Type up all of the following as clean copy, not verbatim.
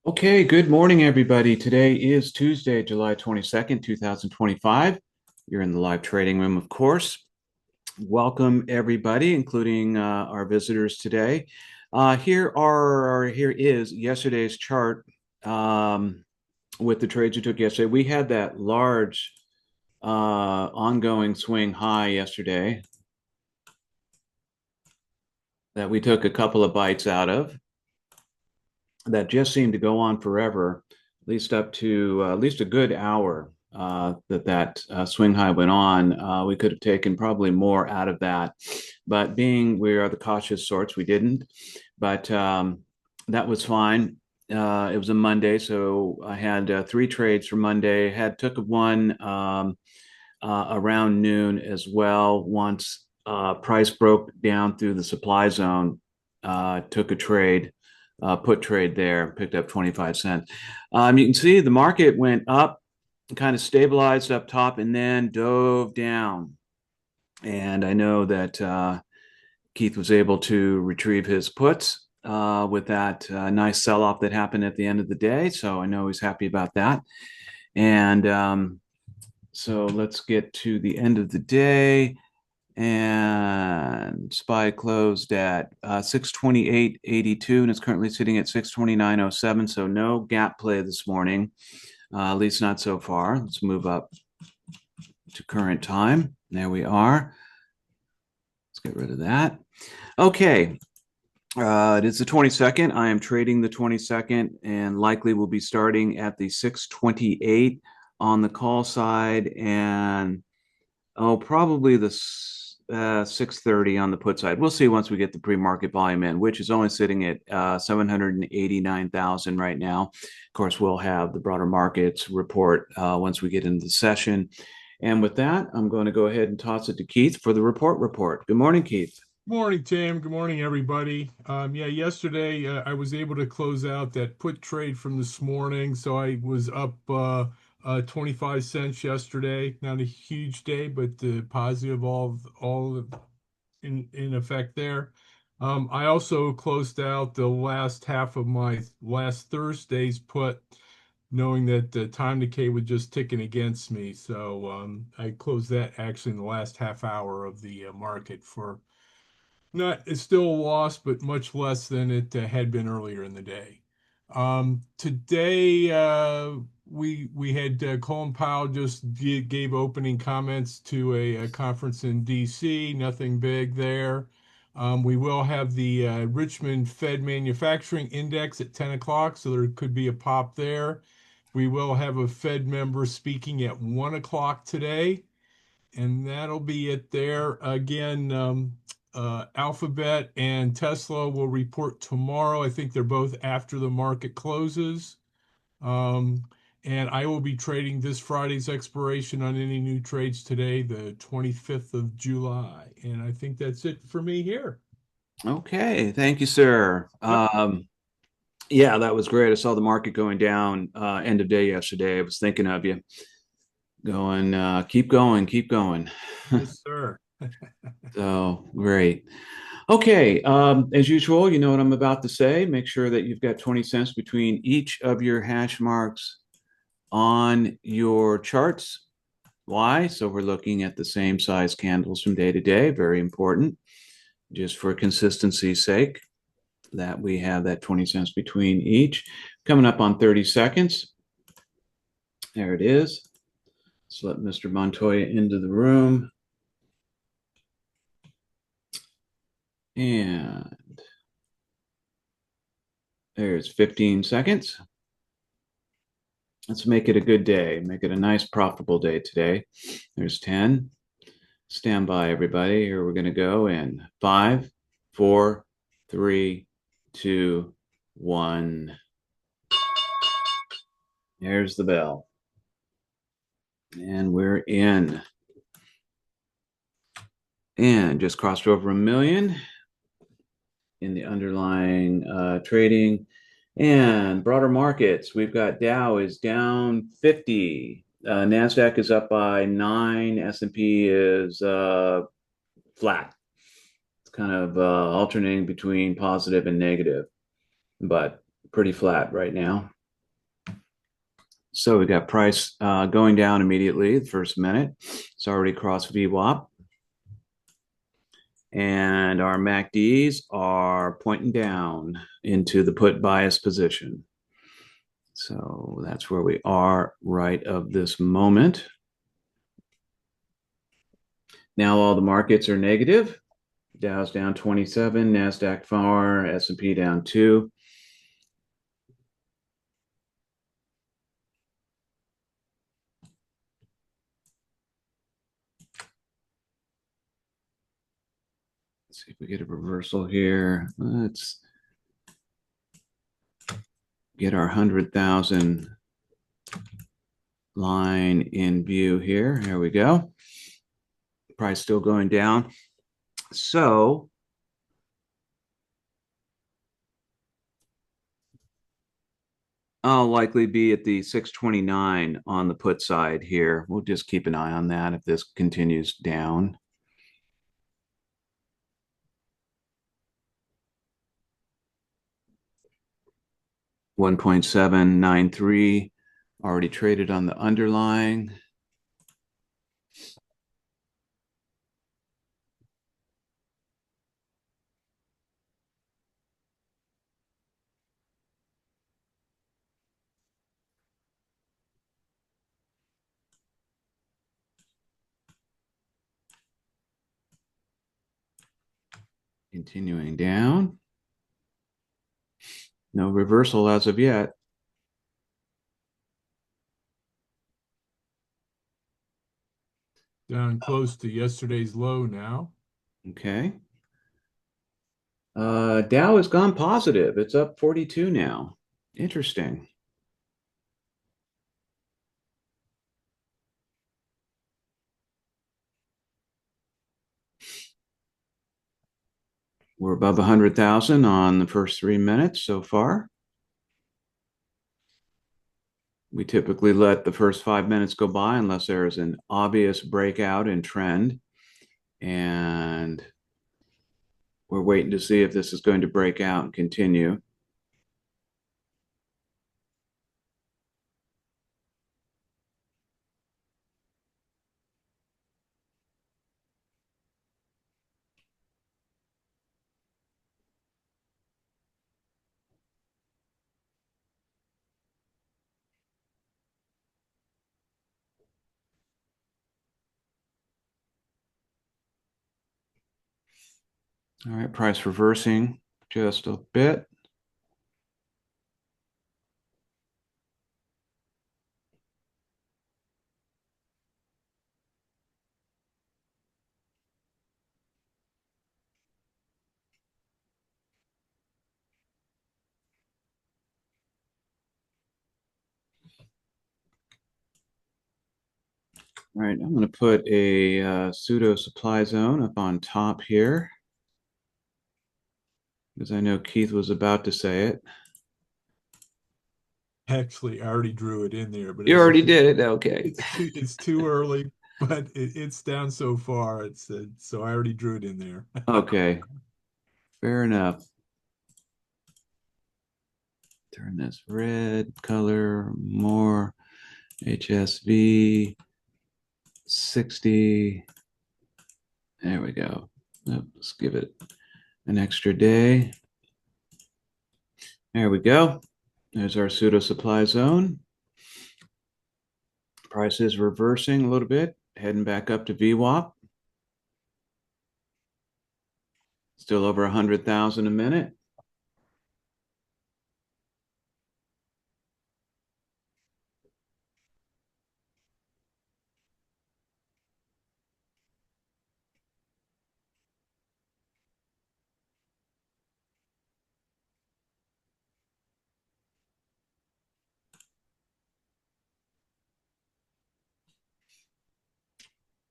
Okay, good morning, everybody. Today is Tuesday, July 22nd, 2025. You're in the live trading room, of course. Welcome, everybody, including our visitors today. Here is yesterday's chart with the trades you took yesterday. We had that large ongoing swing high yesterday that we took a couple of bites out of. That just seemed to go on forever, at least up to at least a good hour that swing high went on. We could have taken probably more out of that, but being we are the cautious sorts, we didn't. But that was fine. It was a Monday, so I had three trades for Monday. Had took one around noon as well. Once price broke down through the supply zone, took a trade, put trade there, picked up 25 cents. You can see the market went up, kind of stabilized up top, and then dove down. And I know that Keith was able to retrieve his puts with that nice sell off that happened at the end of the day. So I know he's happy about that. And so let's get to the end of the day. And SPY closed at 628.82 and it's currently sitting at 629.07. So no gap play this morning, at least not so far. Let's move up to current time. There we are. Let's get rid of that. Okay. It is the 22nd. I am trading the 22nd and likely will be starting at the 628 on the call side and probably the 630 on the put side. We'll see once we get the pre-market volume in, which is only sitting at 789,000 right now. Of course, we'll have the broader markets report once we get into the session. And with that, I'm going to go ahead and toss it to Keith for the report. Good morning, Keith. Morning, Tim. Good morning, everybody. Yesterday I was able to close out that put trade from this morning, so I was up 25 cents yesterday. Not a huge day, but positive all in effect there. I also closed out the last half of my last Thursday's put, knowing that the time decay was just ticking against me. So I closed that actually in the last half hour of the market for. Not, it's still a loss, but much less than it had been earlier in the day. Today, we had Colin Powell just gave opening comments to a conference in D.C. Nothing big there. We will have the Richmond Fed Manufacturing Index at 10 o'clock, so there could be a pop there. We will have a Fed member speaking at 1 o'clock today, and that'll be it there. Again, Alphabet and Tesla will report tomorrow. I think they're both after the market closes. Um, and I will be trading this Friday's expiration on any new trades today, the 25th of July. And I think that's it for me here. Okay, thank you, sir. Yep. Yeah, that was great. I saw the market going down end of day yesterday. I was thinking of you going, keep going, keep going. Yes, sir. So great. Okay, as usual, you know what I'm about to say. Make sure that you've got 20 cents between each of your hash marks on your charts. Why? So we're looking at the same size candles from day to day. Very important, just for consistency's sake, that we have that 20 cents between each. Coming up on 30 seconds. There it is. Let's let Mr. Montoya into the room. And there's 15 seconds. Let's make it a good day. Make it a nice, profitable day today. There's 10. Stand by, everybody. Here we're going to go in 5, 4, 3, 2, 1. There's the bell. And we're in. And just crossed over 1 million in the underlying trading. And broader markets, we've got Dow is down 50. NASDAQ is up by 9. S&P is flat. It's kind of alternating between positive and negative. But pretty flat right now. So we got price going down immediately the first minute. It's already crossed VWAP. And our MACDs are pointing down into the put bias position. So that's where we are right of this moment. Now all the markets are negative. Dow's down 27, NASDAQ 4, S&P down 2. Let's see if we get a reversal here. Let's get our 100,000 line in view here. Here we go. Price still going down. So I'll likely be at the 629 on the put side here. We'll just keep an eye on that if this continues down. $1.793 already traded on the underlying. Continuing down. No reversal as of yet. Down close to yesterday's low now. Okay. Dow has gone positive. It's up 42 now. Interesting. We're above 100,000 on the first 3 minutes so far. We typically let the first 5 minutes go by unless there is an obvious breakout in trend. And we're waiting to see if this is going to break out and continue. All right, price reversing just a bit. All right, I'm going to put a pseudo supply zone up on top here because I know Keith was about to say it. Actually, I already drew it in there, but You already did it. Okay. it's too early. But it's down so far. So I already drew it in there. Okay. Fair enough. Turn this red color more. HSV 60. There we go. Let's give it an extra day. There we go. There's our pseudo supply zone. Price is reversing a little bit, heading back up to VWAP. Still over 100,000 a minute.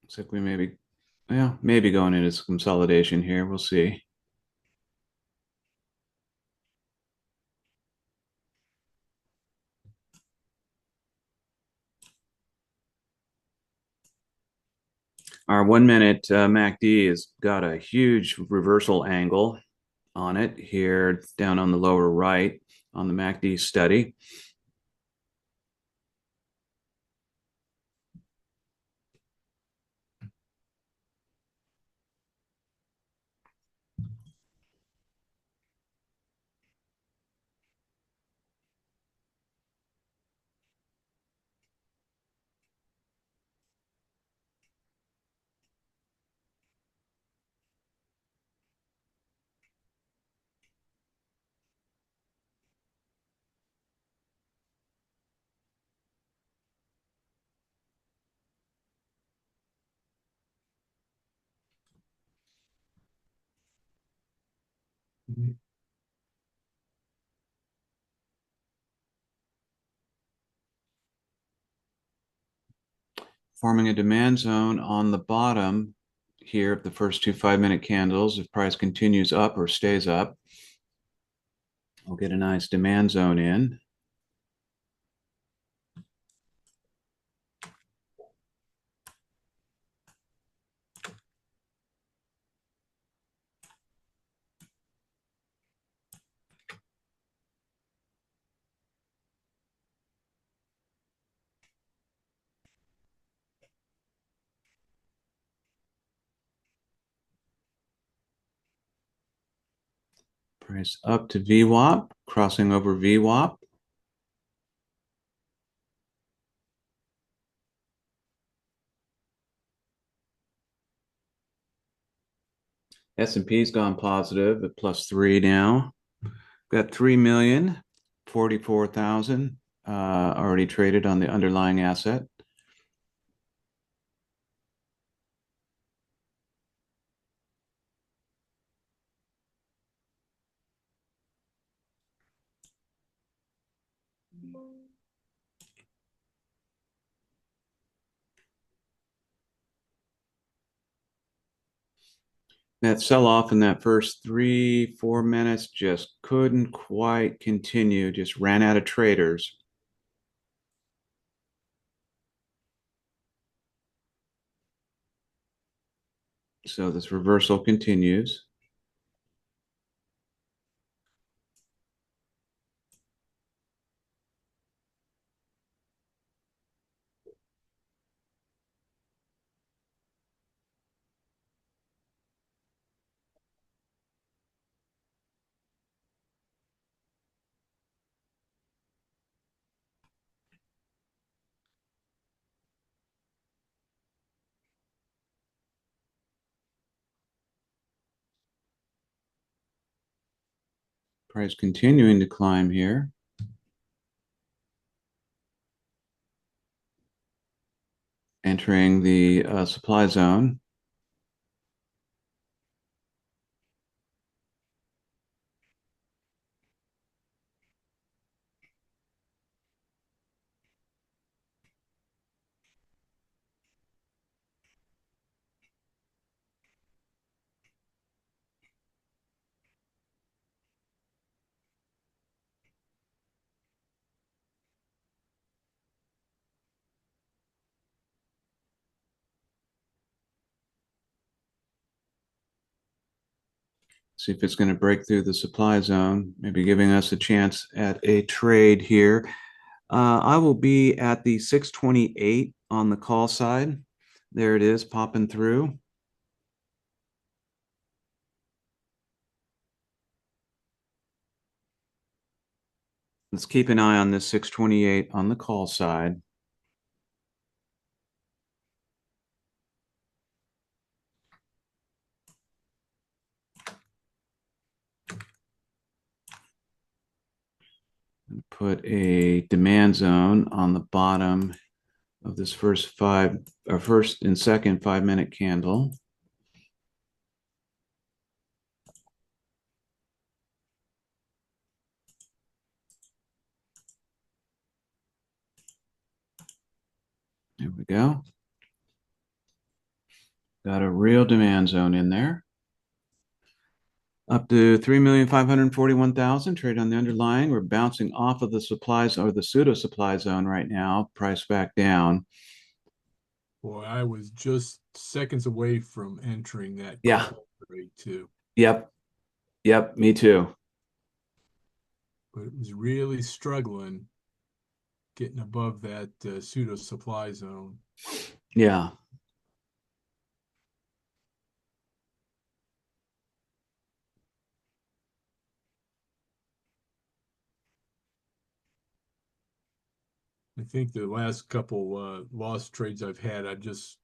Looks like we maybe going into some consolidation here. We'll see. Our 1 minute MACD has got a huge reversal angle on it here down on the lower right. on the MACD study. Forming a demand zone on the bottom here of the first two 5-minute candles. If price continues up or stays up, we'll get a nice demand zone in. Price up to VWAP, crossing over VWAP. S&P's gone positive at +3 now. Got 3,044,000 already traded on the underlying asset. That sell-off in that first 3-4 minutes just couldn't quite continue, just ran out of traders. So this reversal continues. Price continuing to climb here. Entering the supply zone. See if it's going to break through the supply zone, maybe giving us a chance at a trade here. I will be at the 628 on the call side. There it is, popping through. Let's keep an eye on this 628 on the call side. Put a demand zone on the bottom of this first and second 5-minute candle. There we go. Got a real demand zone in there. Up to 3,541,000 trade on the underlying. We're bouncing off of the supplies or the pseudo supply zone right now. Price back down. Boy, I was just seconds away from entering that Yeah. call trade too. Yep. Me too. but it was really struggling getting above that pseudo supply zone. Yeah. I think the last couple lost trades I've had, I've just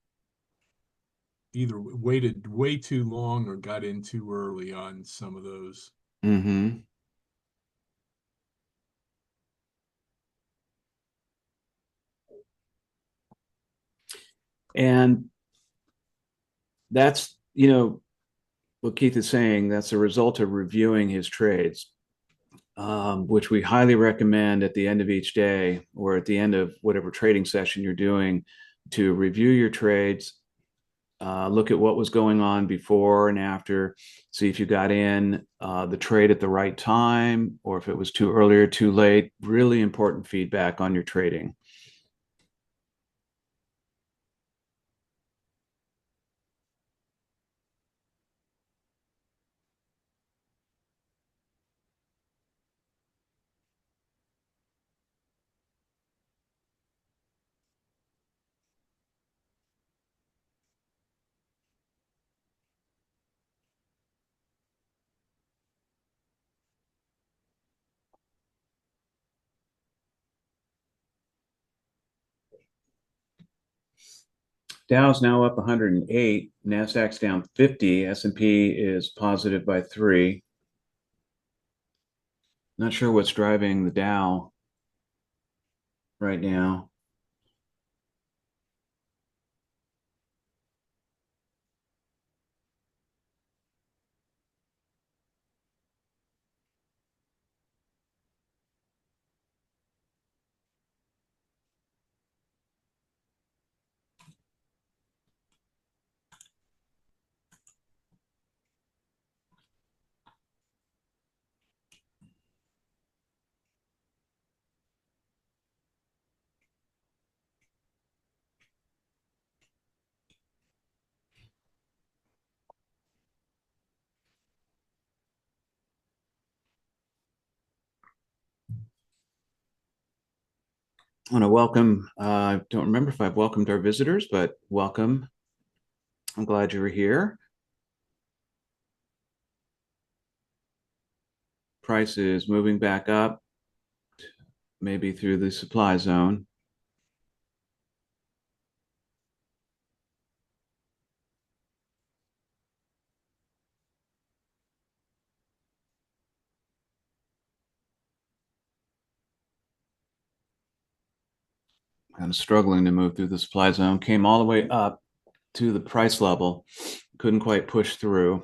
either waited way too long or got in too early on some of those. Mm-hmm. And that's, what Keith is saying, that's a result of reviewing his trades, which we highly recommend at the end of each day or at the end of whatever trading session you're doing to review your trades, look at what was going on before and after, see if you got in the trade at the right time or if it was too early or too late. Really important feedback on your trading. Dow's now up 108, Nasdaq's down 50, S&P is positive by 3. Not sure what's driving the Dow right now. I want to welcome, I don't remember if I've welcomed our visitors, but welcome. I'm glad you were here. Price is moving back up, maybe through the supply zone. Kind of struggling to move through the supply zone. Came all the way up to the price level. Couldn't quite push through.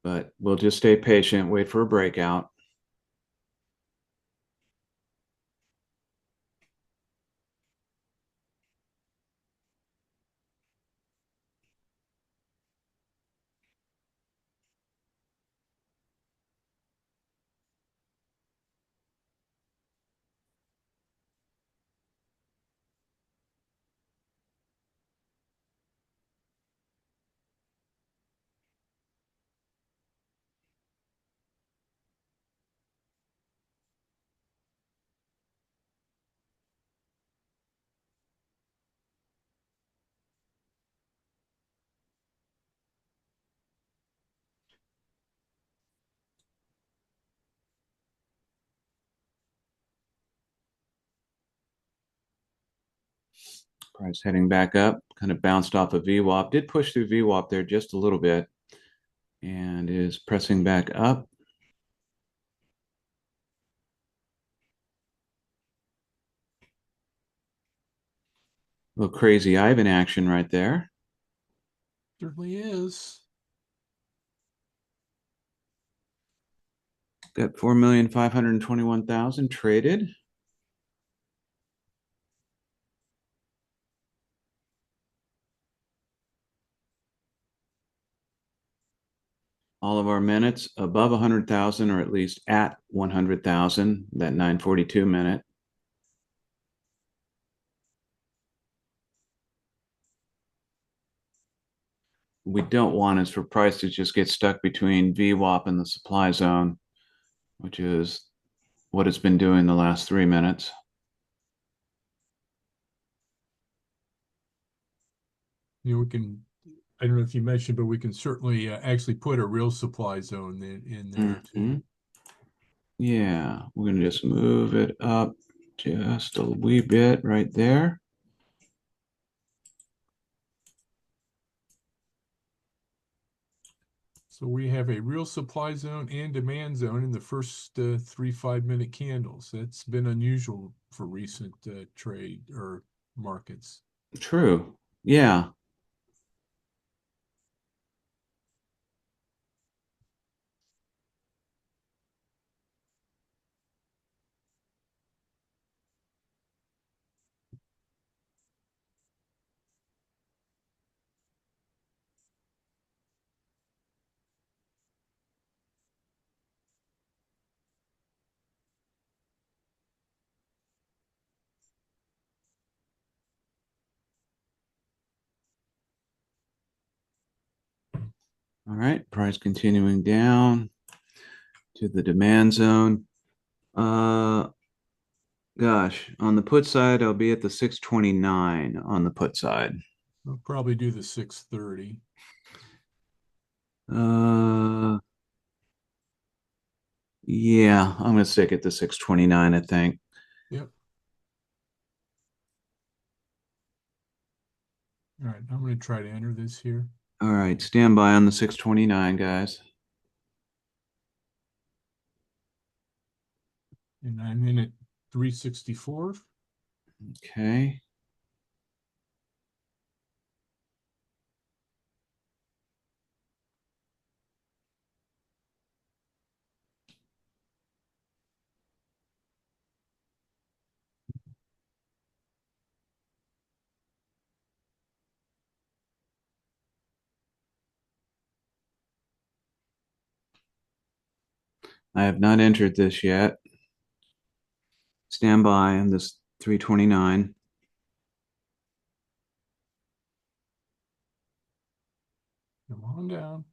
But we'll just stay patient, wait for a breakout. Price heading back up, kind of bounced off of VWAP. Did push through VWAP there just a little bit and is pressing back up. A little crazy Ivan action right there. Certainly is. Got 4,521,000 traded. All of our minutes above 100,000 or at least at 100,000, that 942 minute. we don't want is for price to just get stuck between VWAP and the supply zone, which is what it's been doing the last 3 minutes. We can, I don't know if you mentioned, but we can certainly actually put a real supply zone in there Mm-hmm. too. Yeah, we're going to just move it up just a wee bit right there. So we have a real supply zone and demand zone in the first 3 5 minute candles. That's been unusual for recent trade or markets. True. Yeah. All right. Price continuing down to the demand zone. Uh, Gosh, on the put side, I'll be at the 629 on the put side. We'll probably do the 630. Uh, yeah, I'm gonna stick at the 629, I think. Yep. All right. I'm going to try to enter this here. All right, stand by on the 629, guys. And I'm in at 364. Okay. I have not entered this yet. Stand by on this 329. Come on down.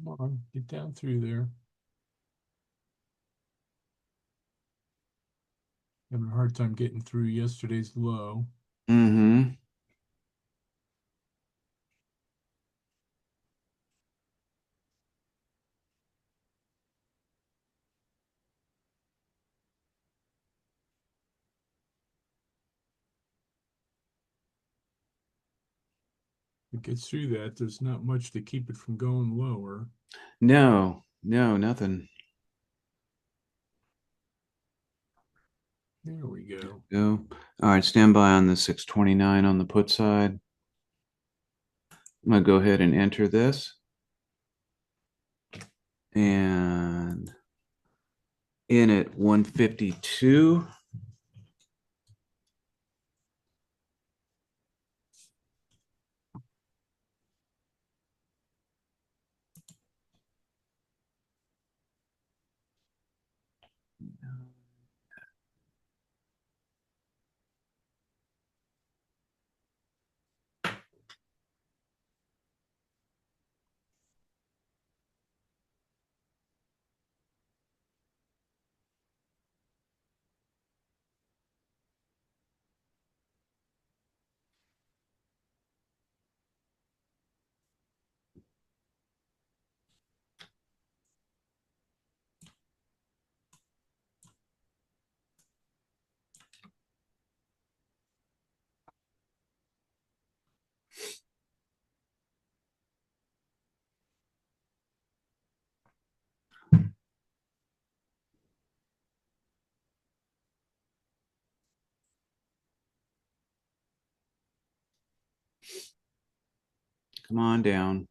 Come on. Get down through there. Having a hard time getting through yesterday's low. Mm-hmm. If it gets through that, there's not much to keep it from going lower. No, no, nothing. There we go. Go. All right, stand by on the 629 on the put side. I'm gonna go ahead and enter this. And in at 152. Come on down.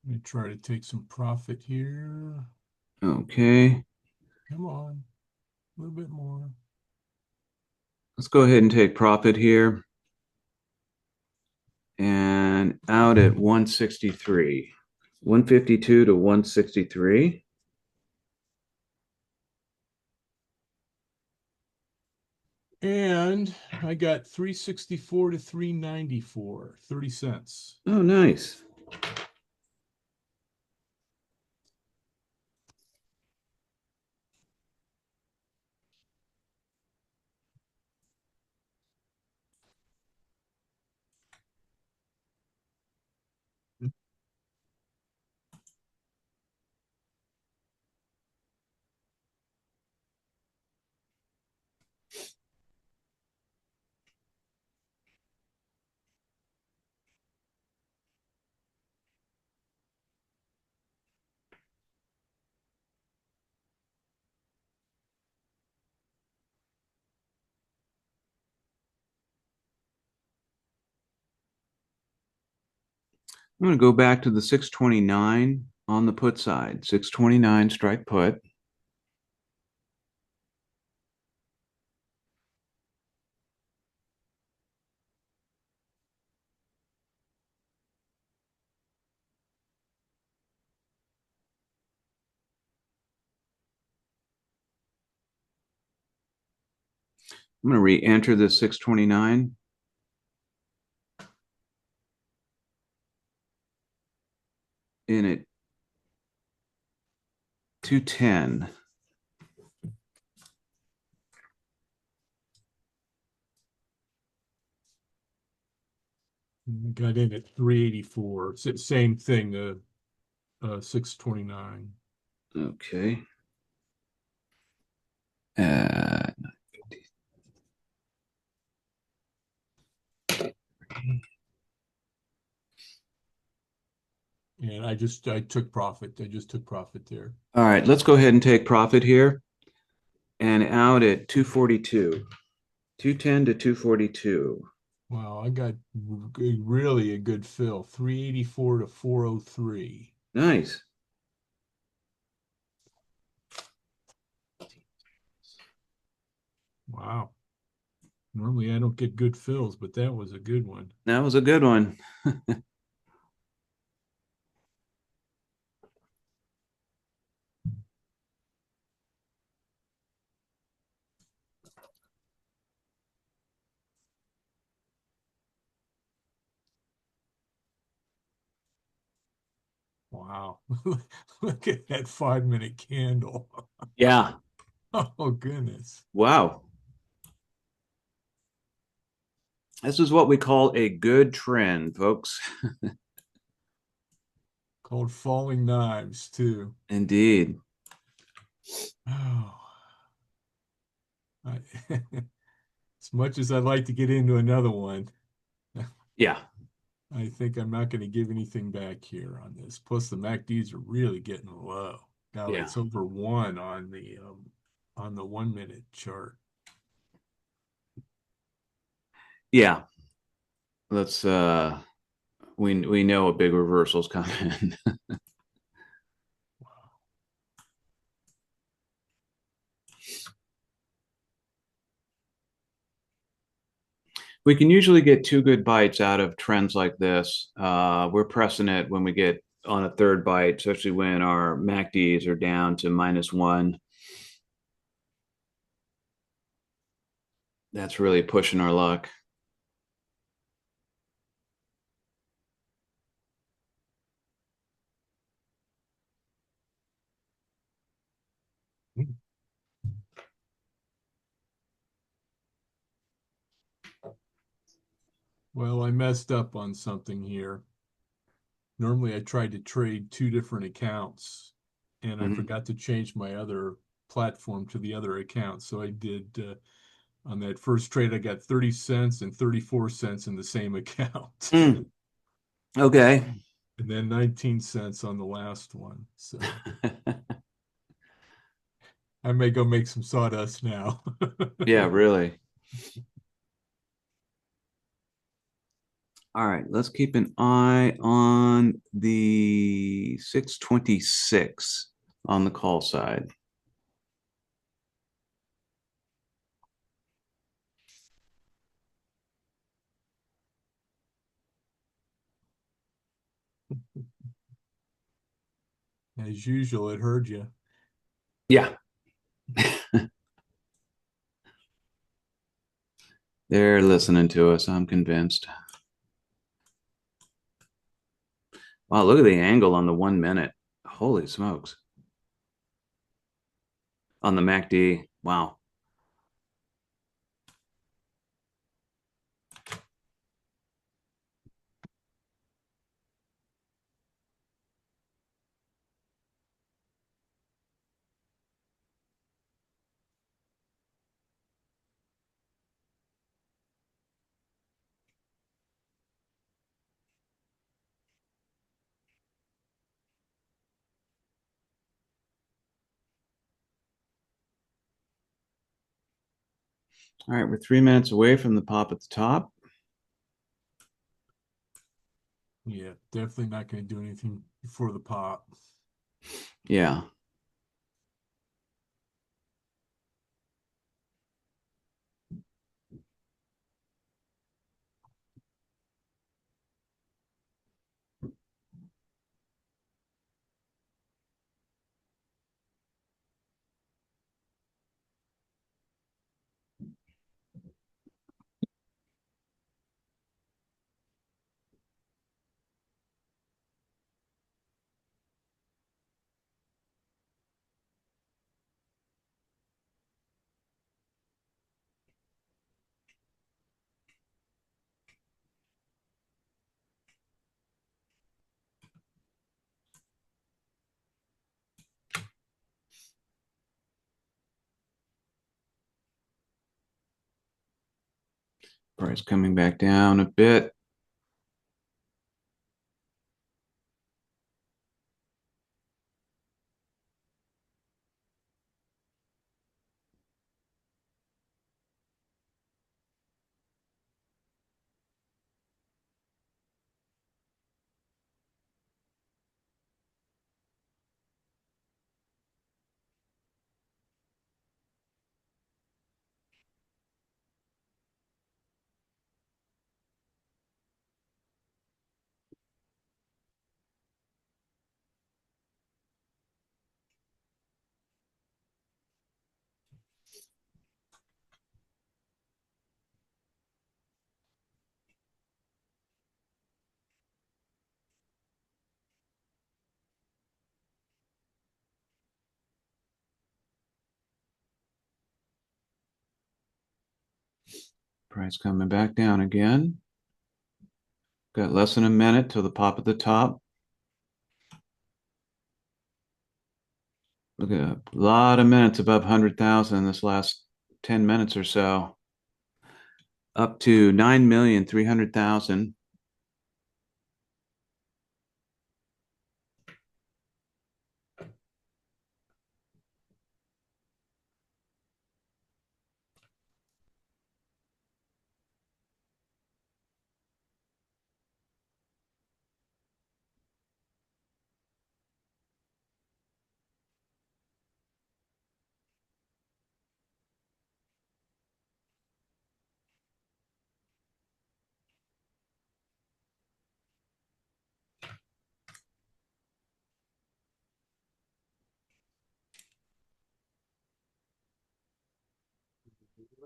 Let me try to take some profit here. Okay. Come on, a little bit more. Let's go ahead and take profit here and out at 163. 152 to 163. And I got 364 to 394, 30 cents. Oh, nice. I'm going to go back to the 629 on the put side. 629 strike put. I'm going to re-enter the 629 in at 210. Got in at 384. Same thing, 629. Okay. Uh, And I took profit. I just took profit there. all right, let's go ahead and take profit here and out at 242. 210 to 242. Wow, I got really a good fill. 384 to 403. Nice. Wow. Normally I don't get good fills, but that was a good one. That was a good one. Wow. Look at that 5 minute candle. Yeah. Oh, goodness. Wow. This is what we call a good trend, folks. Called falling knives, too. Indeed. Oh, I, as much as I'd like to get into another one, Yeah. I think I'm not going to give anything back here on this. Plus, the MACDs are really getting low. Now Yeah. it's over one on the 1 minute chart. Yeah. Let's we know a big reversal's coming. We can usually get two good bites out of trends like this. We're pressing it when we get on a third bite, especially when our MACDs are down to -1. That's really pushing our luck. Well, I messed up on something here. Normally, I tried to trade two different accounts, and I Mhm. forgot to change my other platform to the other account. So I did On that first trade, I got 30 cents and 34 cents in the same account. Mm, okay. And then 19 cents on the last one. So I may go make some sawdust now. Yeah, really. All right, let's keep an eye on the 626 on the call side. As usual, it heard you. Yeah, they're listening to us, I'm convinced. Wow, look at the angle on the 1 minute. Holy smokes. On the MACD. Wow. All right, we're 3 minutes away from the pop at the top. Yeah, definitely not going to do anything before the pop. Yeah. Price coming back down a bit. Price coming back down again. Got less than a minute till the pop at the top. Look at a lot of minutes above 100,000 in this last 10 minutes or so. Up to 9,300,000.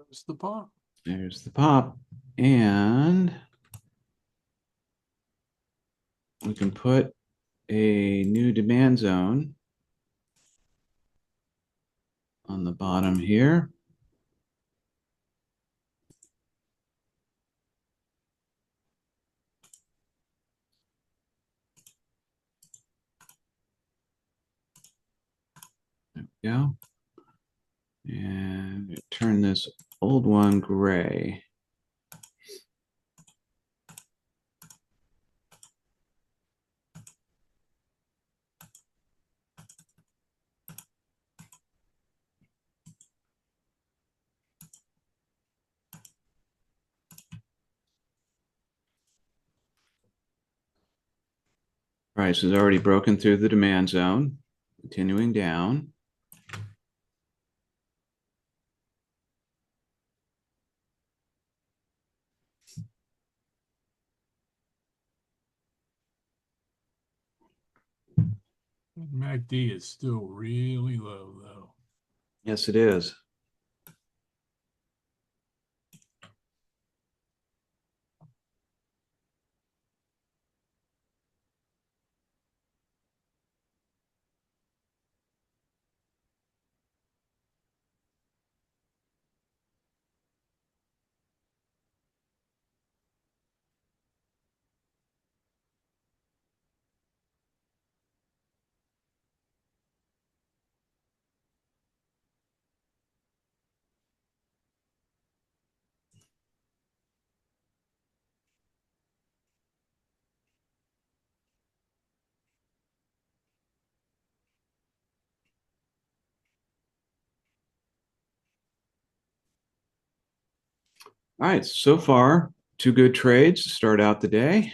There's the pop. There's the pop. And we can put a new demand zone on the bottom here. There we go. And turn this old one gray. Price has already broken through the demand zone, continuing down. MACD is still really low, though. Yes, it is. All right, so far, two good trades to start out the day.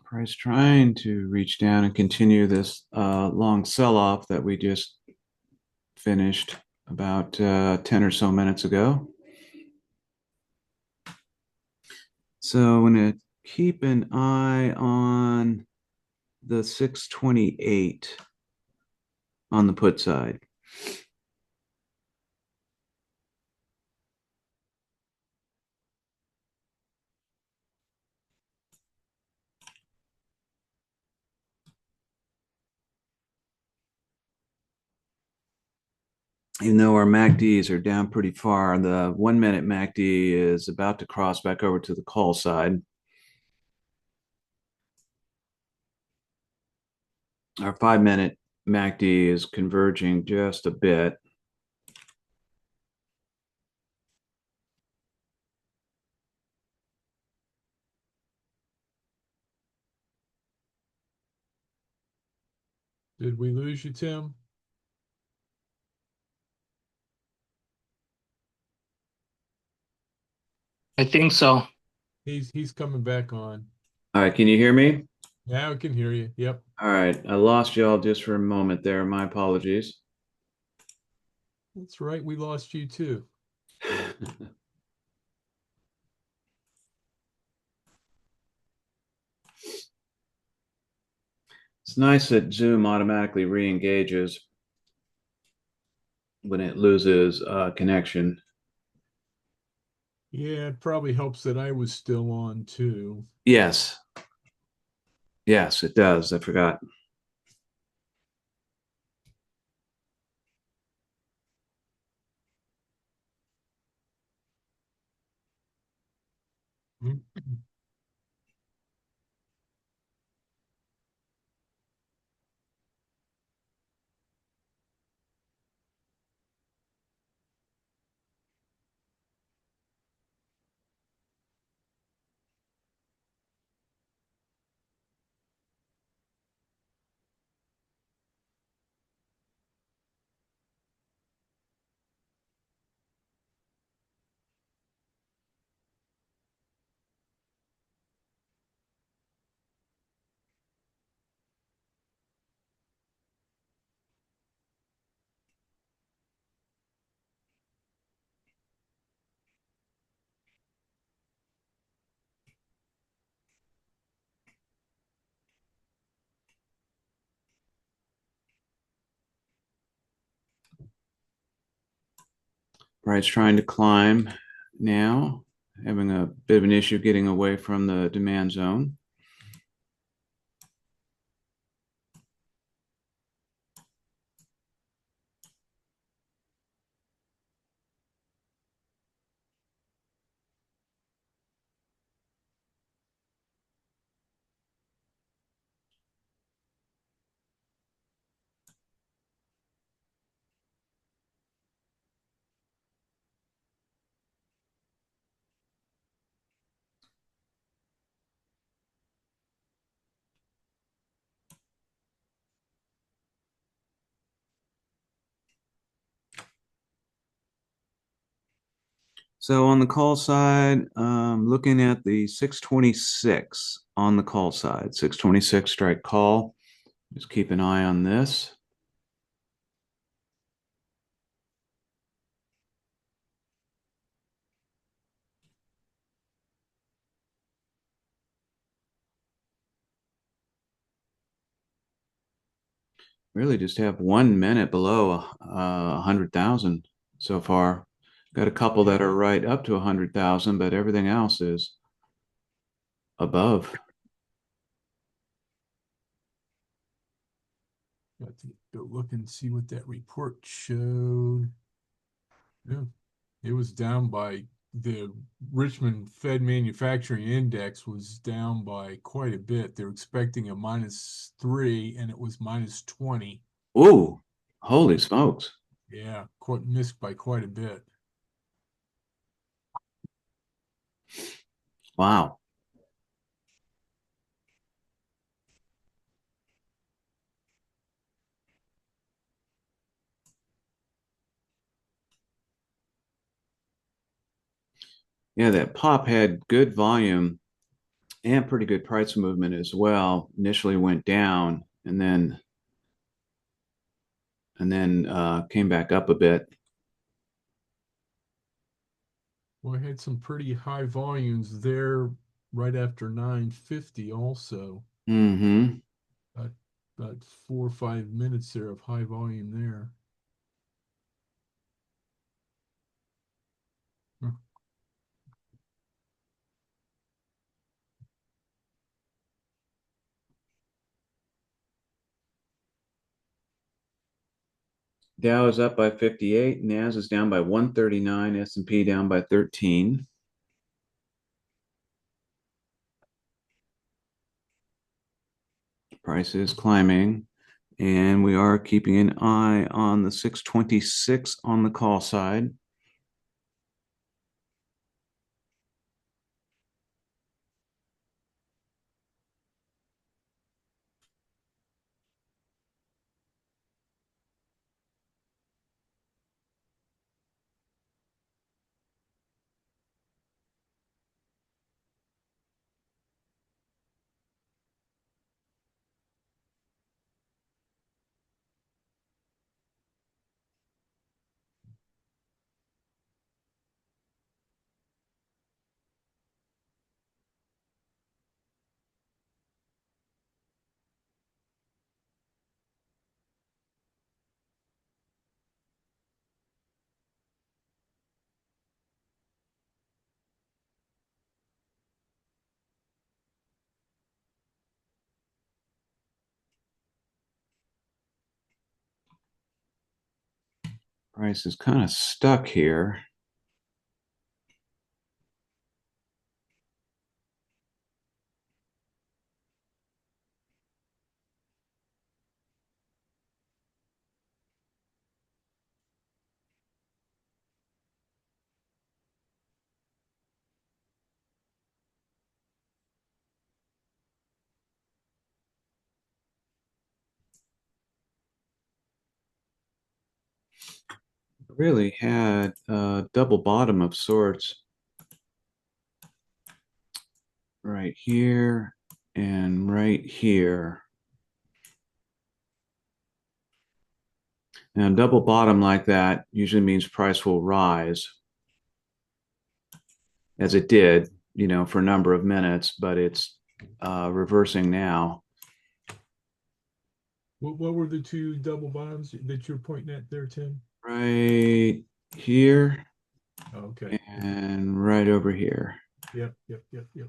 Price trying to reach down and continue this long sell-off that we just finished about 10 or so minutes ago. So I'm going to keep an eye on the 628 on the put side. Even though our MACDs are down pretty far, the 1 minute MACD is about to cross back over to the call side. Our 5 minute MACD is converging just a bit. Did we lose you, Tim? I think so. He's coming back on. All right, can you hear me? Now I can hear you. Yep. All right, I lost y'all just for a moment there. My apologies. That's right. We lost you too. It's nice that Zoom automatically re-engages. when it loses connection. Yeah, it probably helps that I was still on too. Yes, yes, it does. I forgot. Price trying to climb now, having a bit of an issue getting away from the demand zone. So on the call side, looking at the 626 on the call side, 626 strike call. Just keep an eye on this. Really just have 1 minute below 100,000 so far. Got a couple that Yeah, are right up to 100,000, but everything else is above. got to go look and see what that report showed. Yeah, it was down by the Richmond Fed Manufacturing Index was down by quite a bit. They're expecting a -3 and it was -20. Ooh, holy smokes. Yeah, quite missed by quite a bit. Wow. Yeah, that pop had good volume and pretty good price movement as well. Initially went down and then came back up a bit. Well, I had some pretty high volumes there right after 9:50 also. Mm-hmm. About, about 4 or 5 minutes there of high volume there. Huh. Dow is up by 58, Nas is down by 139, S&P down by 13. Price is climbing, and we are keeping an eye on the 626 on the call side. Price is kind of stuck here. Really had a double bottom of sorts right here and right here. Now, double bottom like that usually means price will rise, as it did, for a number of minutes, but it's reversing now. What were the two double bottoms that you're pointing at there, Tim? Right here Okay. Okay. and right over here. Yep. Yep. Yep. Yep.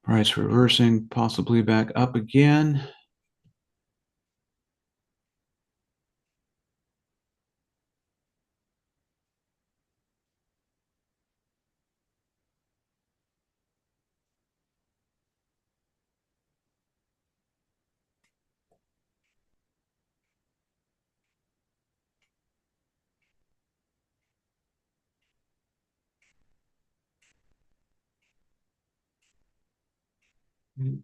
Price reversing, possibly back up again. Mm.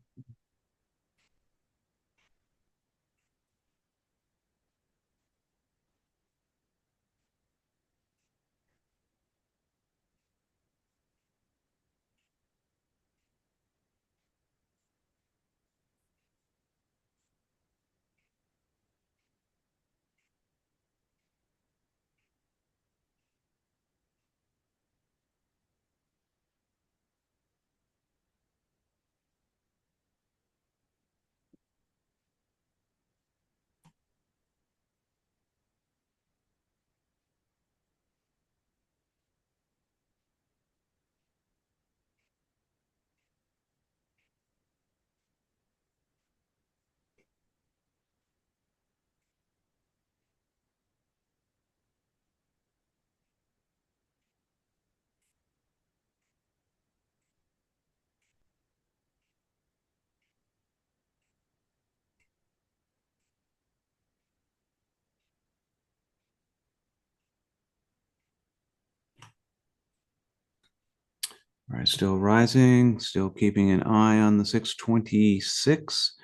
All right, still rising, still keeping an eye on the 626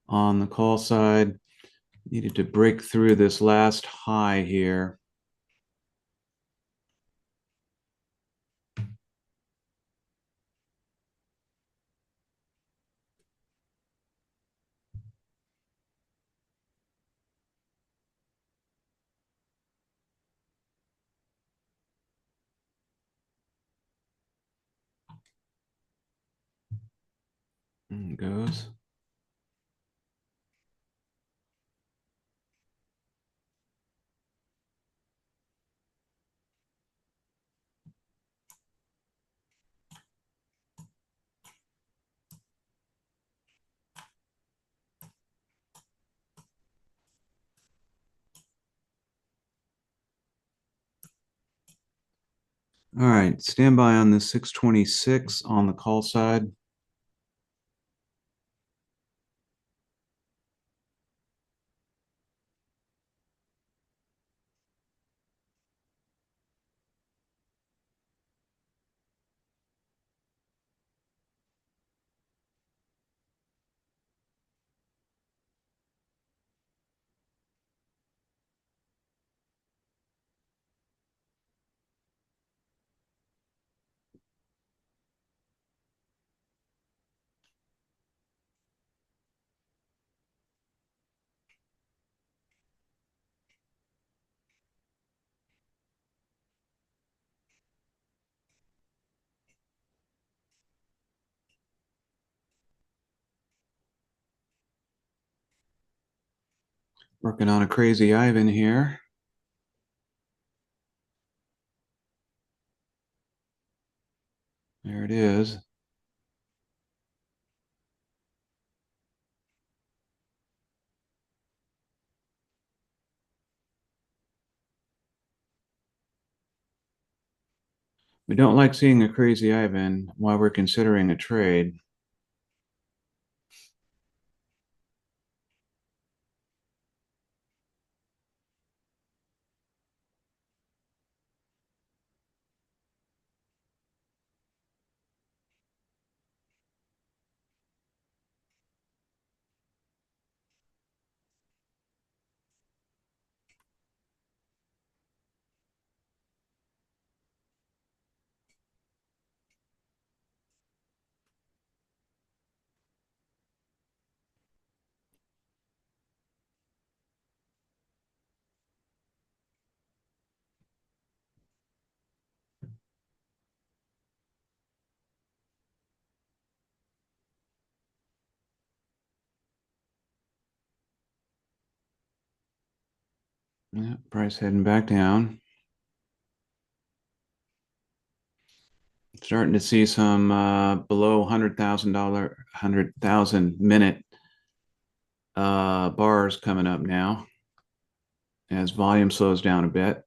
on the call side. Needed to break through this last high here. And it goes. All right, stand by on the 626 on the call side. Working on a crazy Ivan here. There it is. We don't like seeing a crazy Ivan while we're considering a trade. Yeah, price heading back down. Starting to see some below $100,000, 100,000 minute bars coming up now as volume slows down a bit.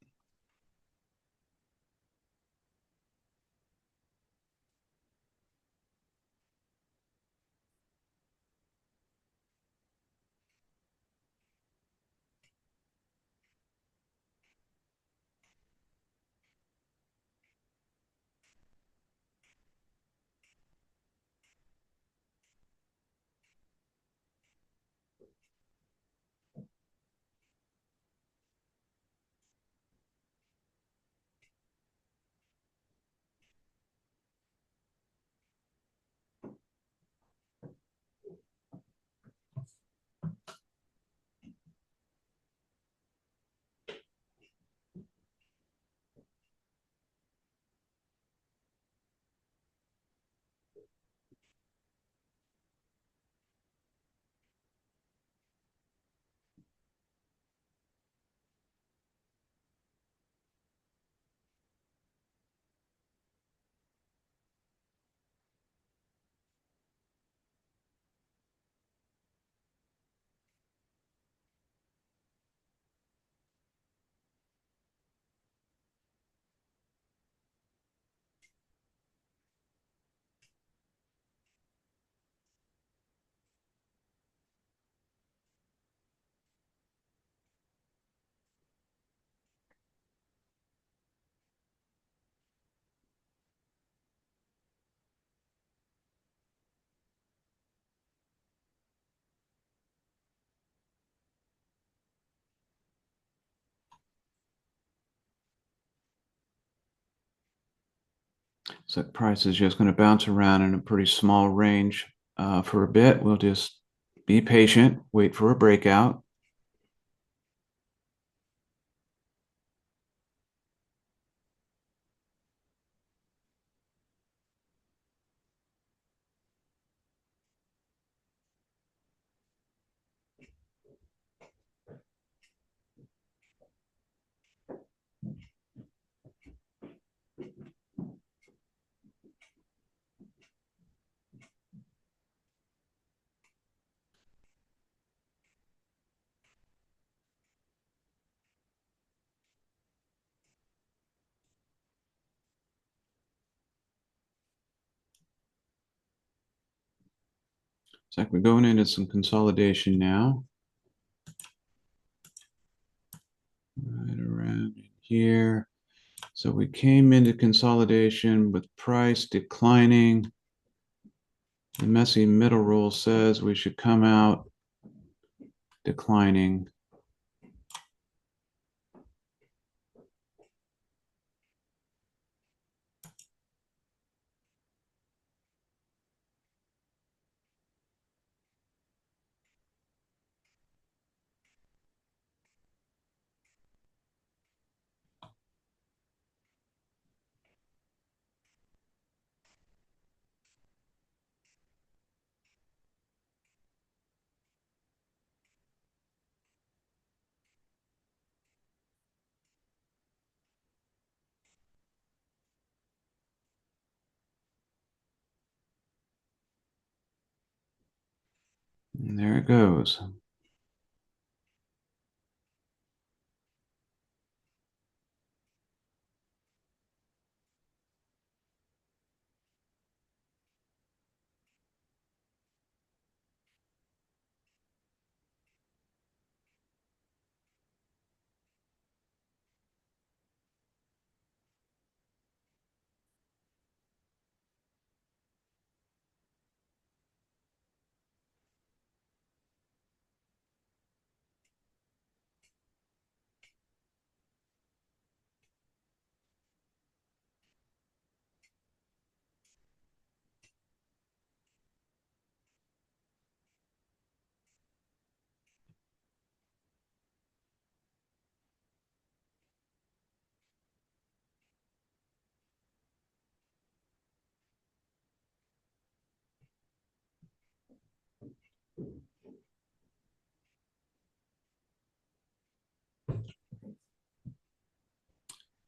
So price is just going to bounce around in a pretty small range for a bit. We'll just be patient, wait for a breakout. It's like we're going into some consolidation now. Right around here. So we came into consolidation with price declining. The messy middle rule says we should come out declining. And there it goes.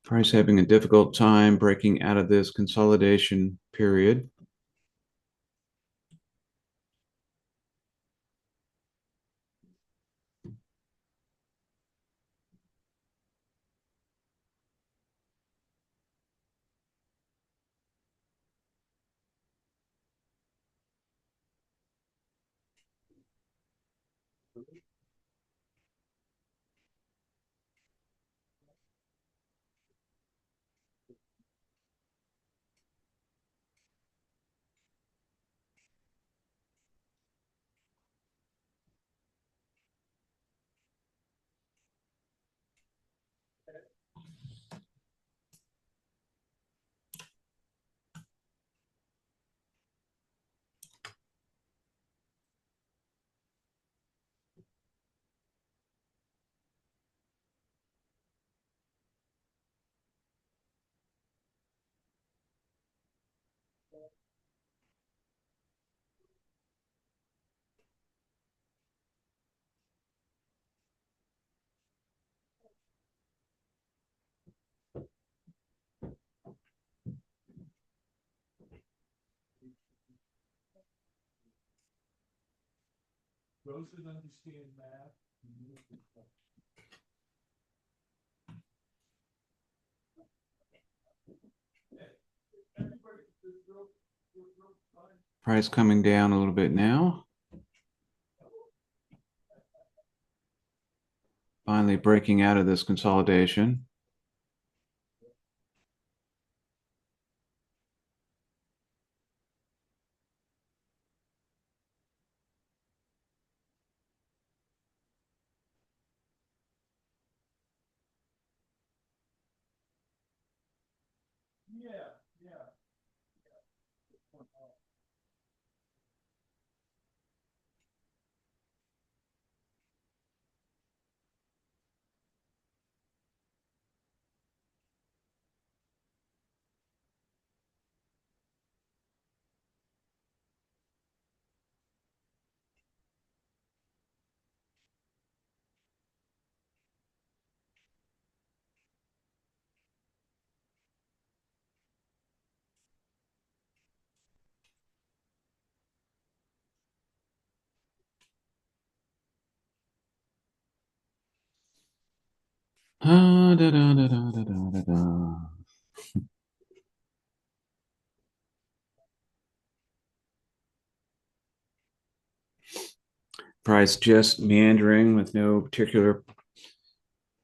Price having a difficult time breaking out of this consolidation period. Those that understand math. Price coming down a little bit now. Finally breaking out of this consolidation. Yeah, yeah. Ah, da, da, da, da, da, da, da, da. Price just meandering with no particular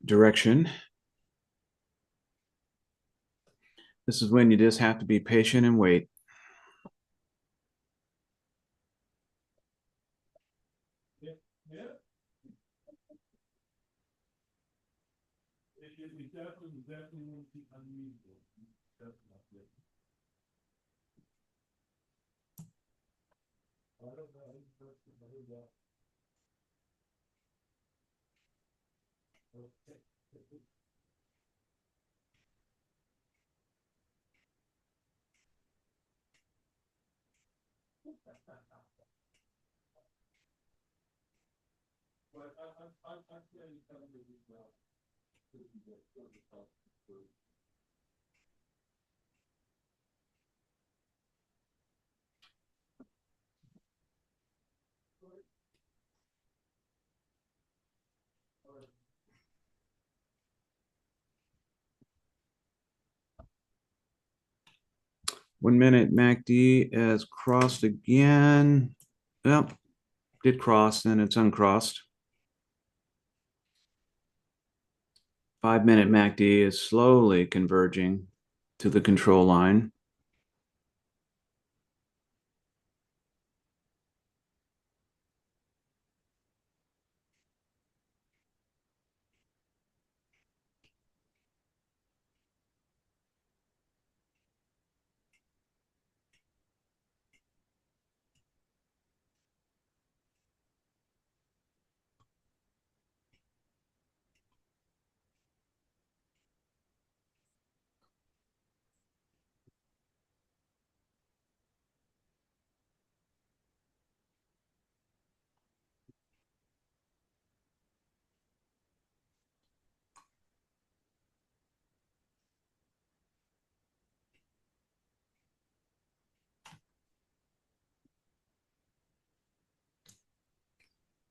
direction. This is when you just have to be patient and wait. Yeah, yeah. It definitely won't be unusual. Definitely. I don't know. 1 minute MACD has crossed again. Well, did cross, then it's uncrossed. 5 minute MACD is slowly converging to the control line.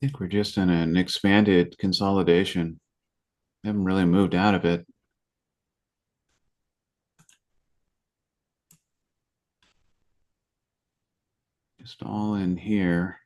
I think we're just in an expanded consolidation. Haven't really moved out of it. Just all in here.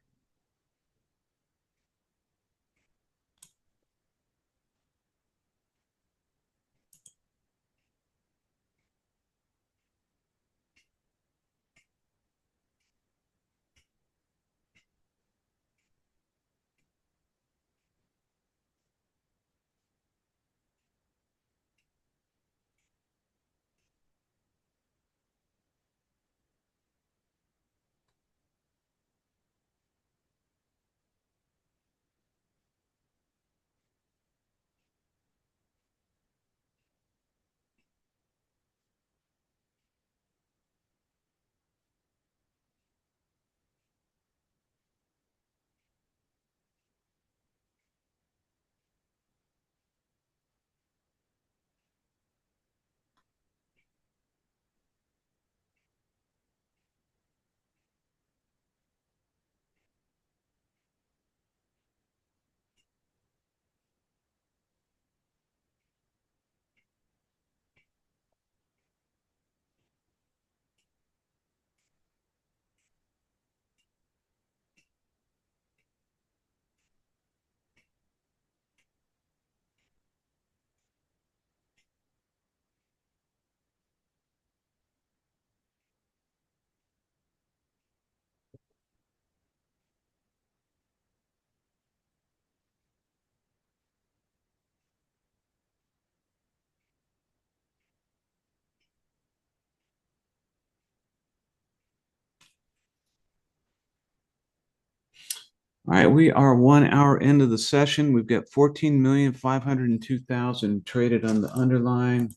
All right, we are 1 hour into the session. We've got 14,502,000 traded on the underlying.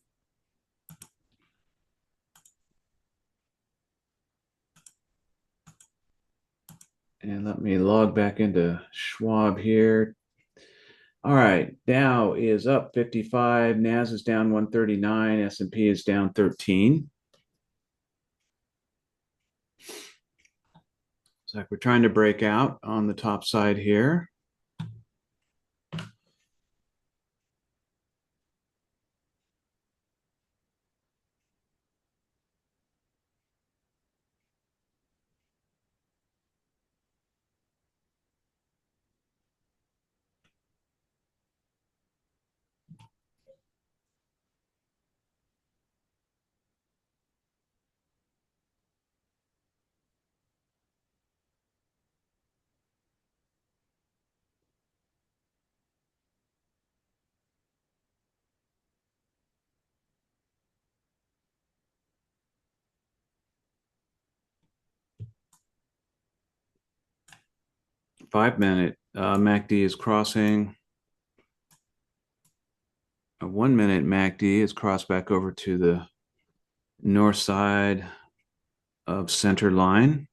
And let me log back into Schwab here. All right, Dow is up 55, Nas is down 139, S&P is down 13. It's like we're trying to break out on the top side here. 5 minute MACD is crossing. A 1 minute MACD is crossed back over to the north side of center line.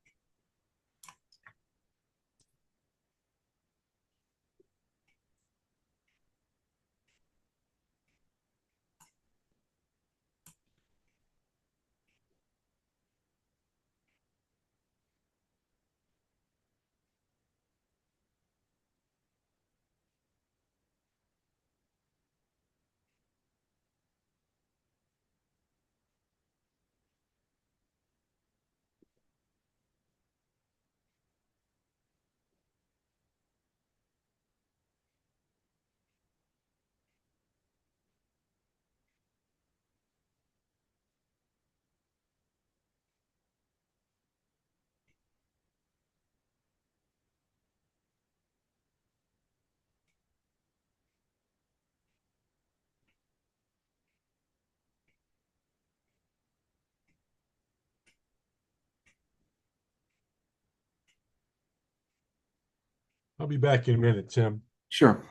I'll be back in a minute, Tim. Sure.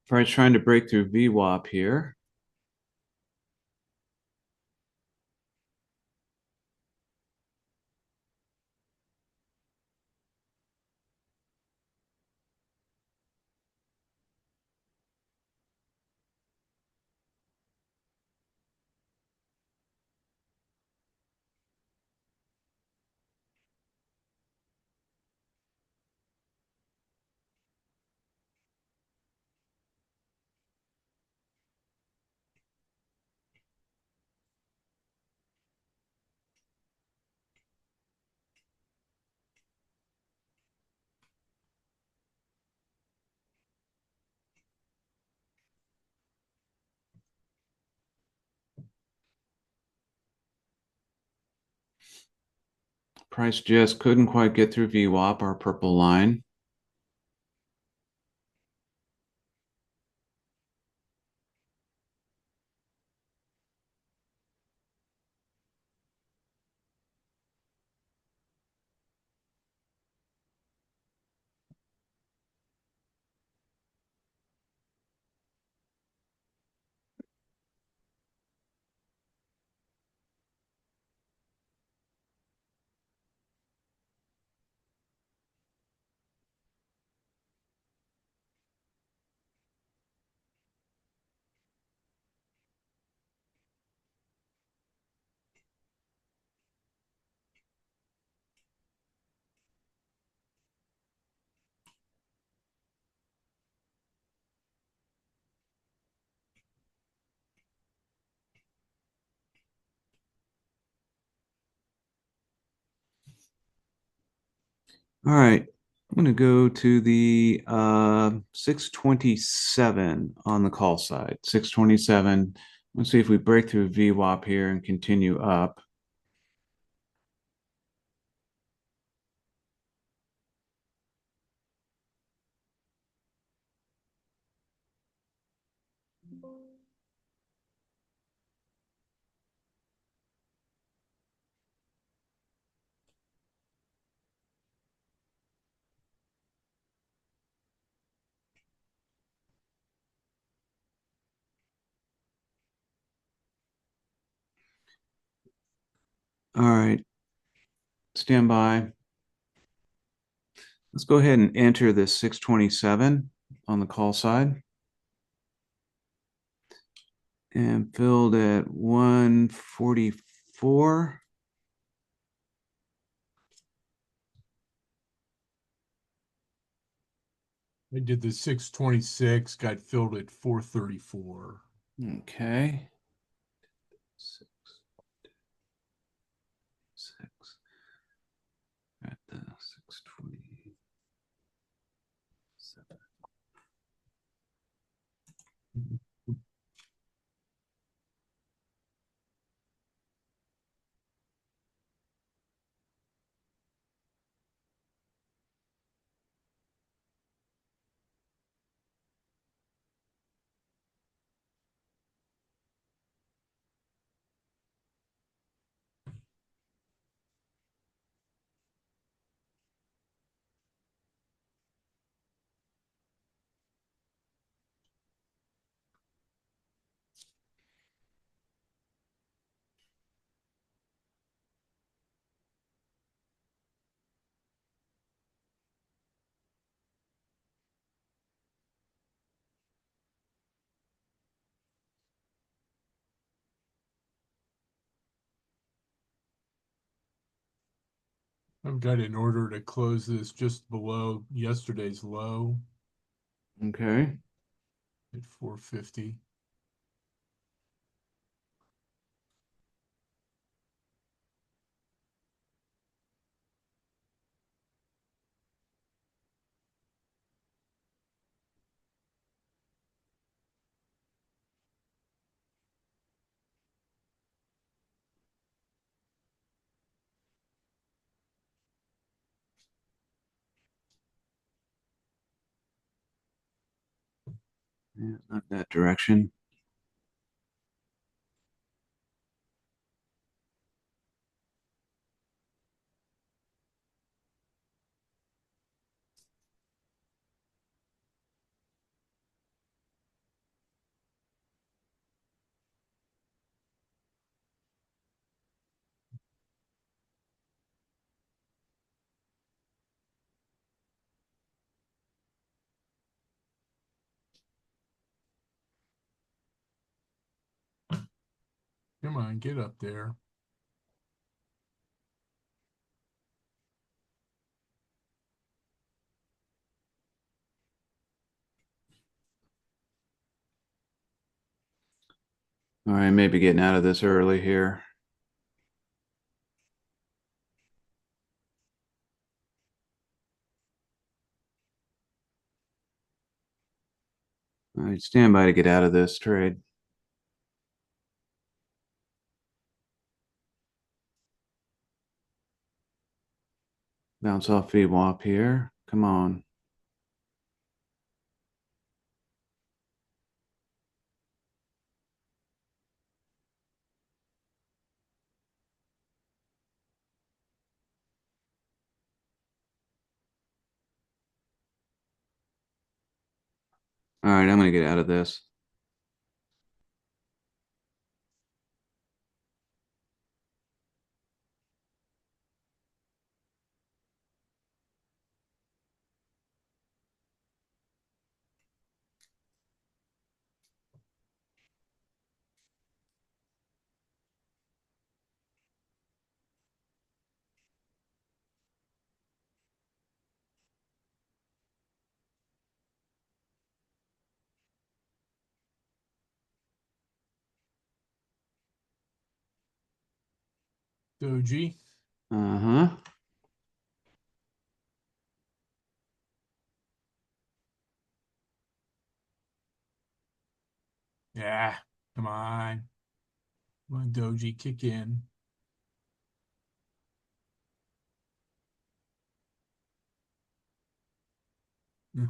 Price trying to break through VWAP here. Price just couldn't quite get through VWAP, our purple line. All right. I'm going to go to the 627 on the call side. 627. Let's see if we break through VWAP here and continue up. All right. Stand by. Let's go ahead and enter this 627 on the call side and filled at 144. I did the 626, got filled at 434. Okay. 6 at the 627. I've got an order to close this just below yesterday's low Okay. at 450. Yeah, not that direction. Come on, get up there. All right, maybe getting out of this early here. All right, stand by to get out of this trade. Bounce off VWAP here. Come on. All right, I'm going to get out of this. Doji. Uh-huh. Yeah, come on. Come on, Doji, kick in. Yeah.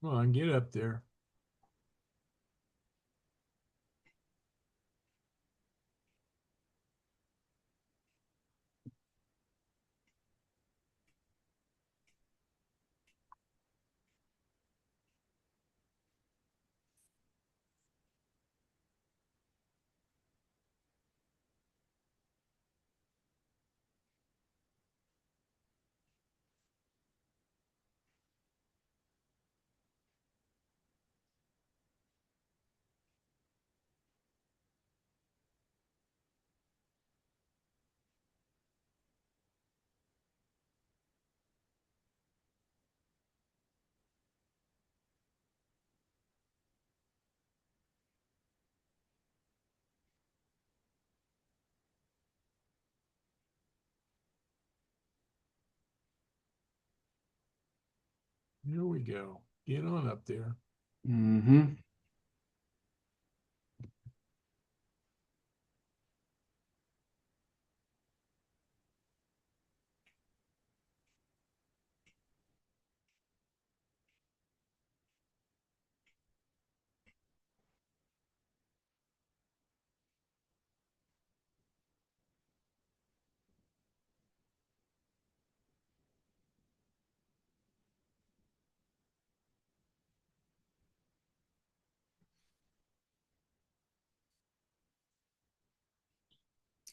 Come on, get up there. Here we go. Get on up there. Mm-hmm.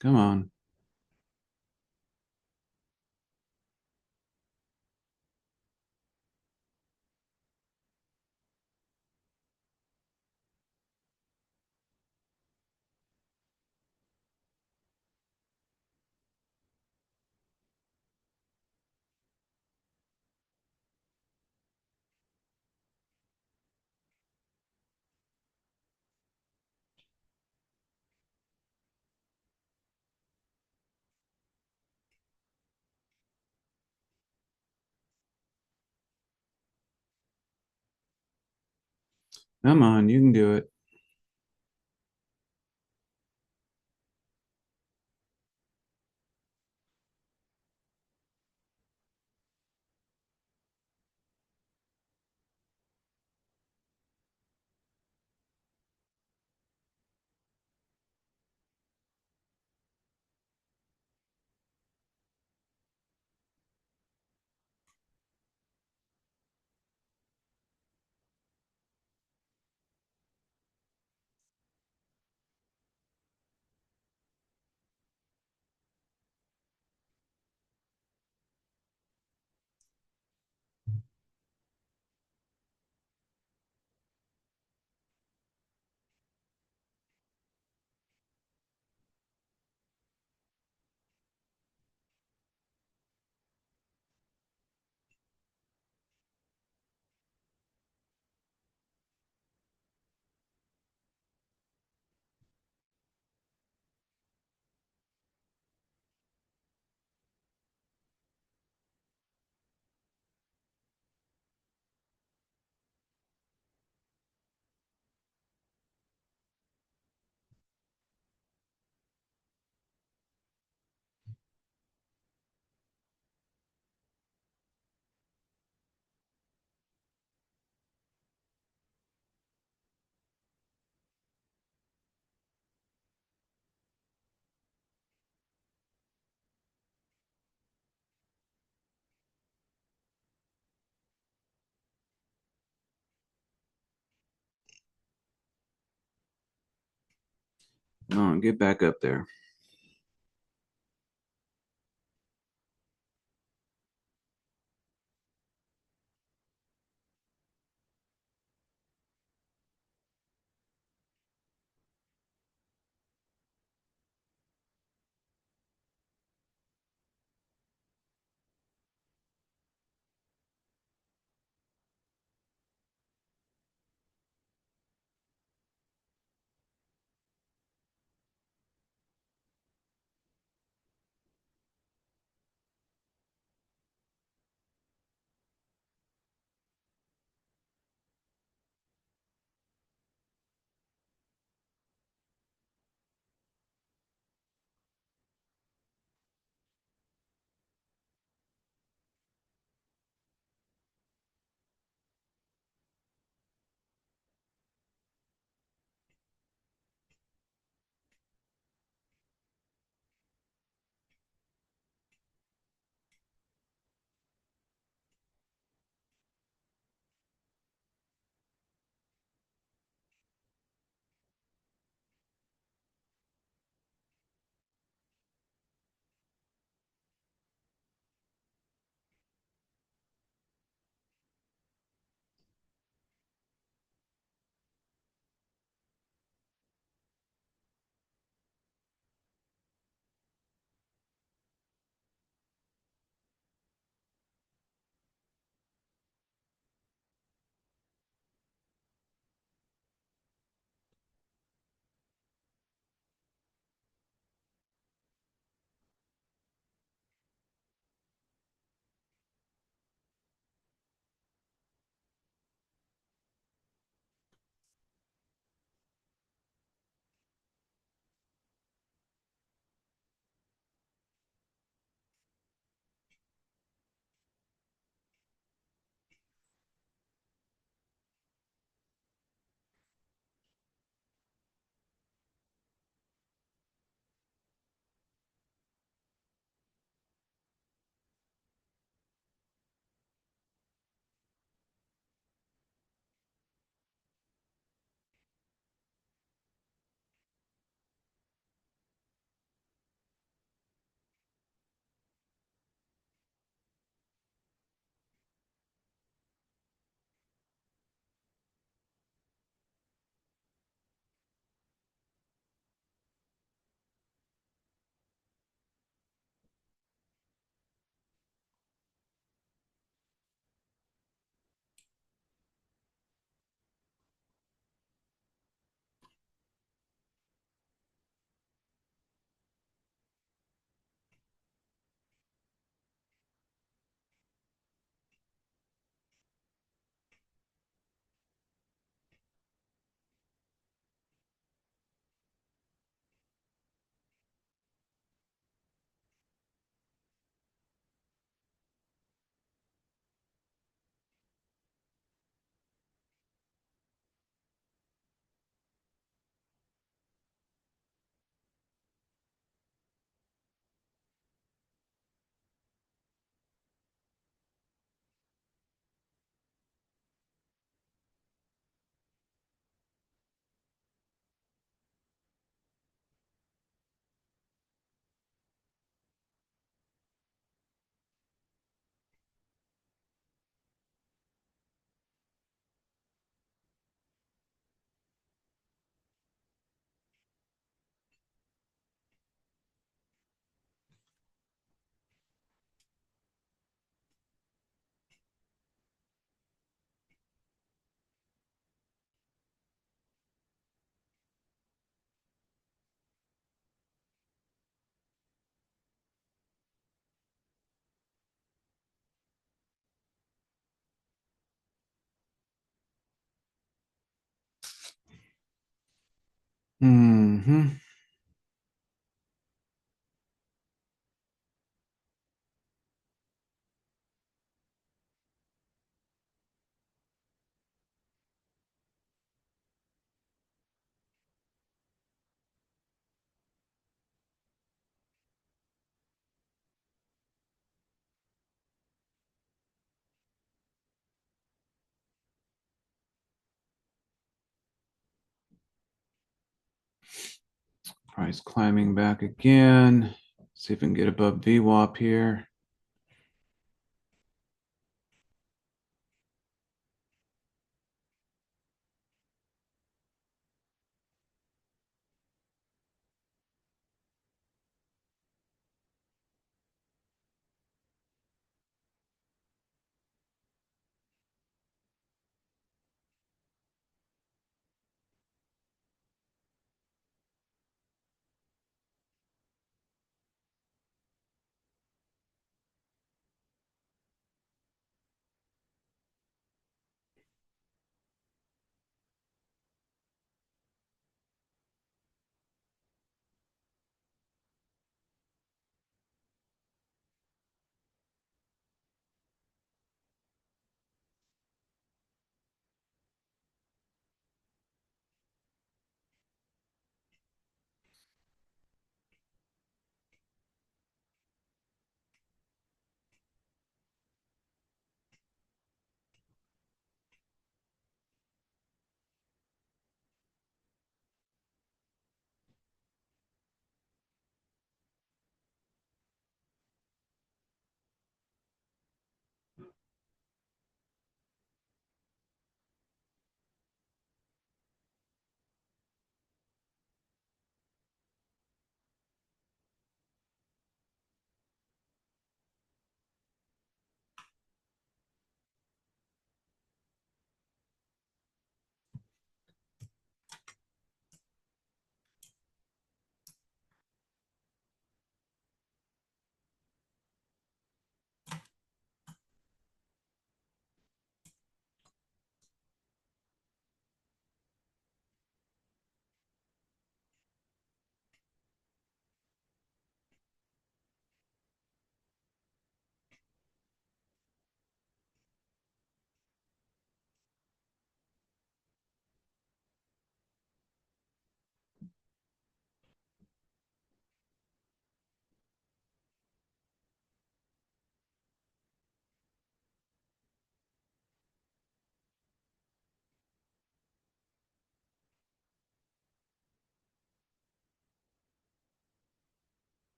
Come on. Come on, you can do it. Come on, get back up there. Mm-hmm. Price climbing back again. See if we can get above VWAP here.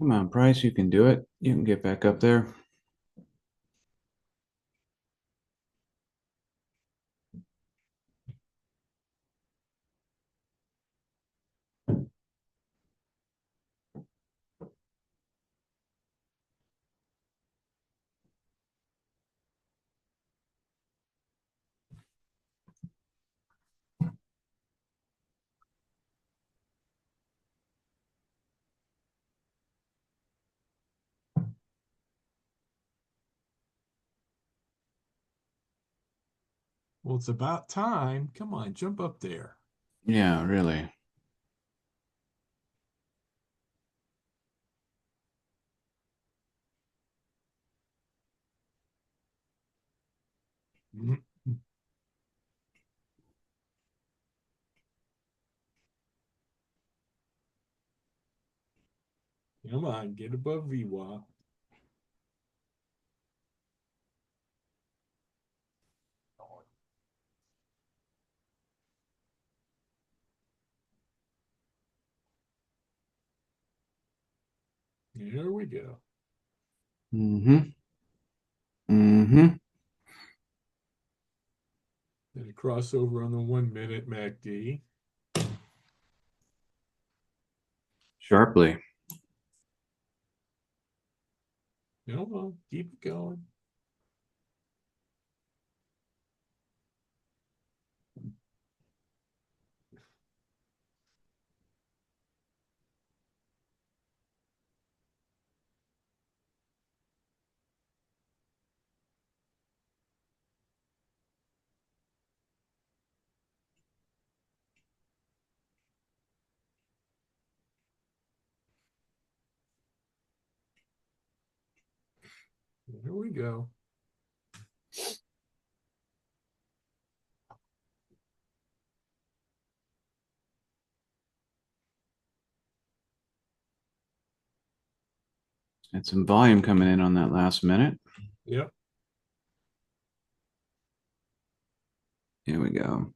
Come on, Price, you can do it. You can get back up there. Well, it's about time. Come on, jump up there. Yeah, really. Mhm. Come on, get above VWAP. There we go. Mm-hmm. Mm-hmm. Then a crossover on the 1 minute MACD. Sharply. Come on, keep it going. There we go. Had some volume coming in on that last minute. Yep. Here we go.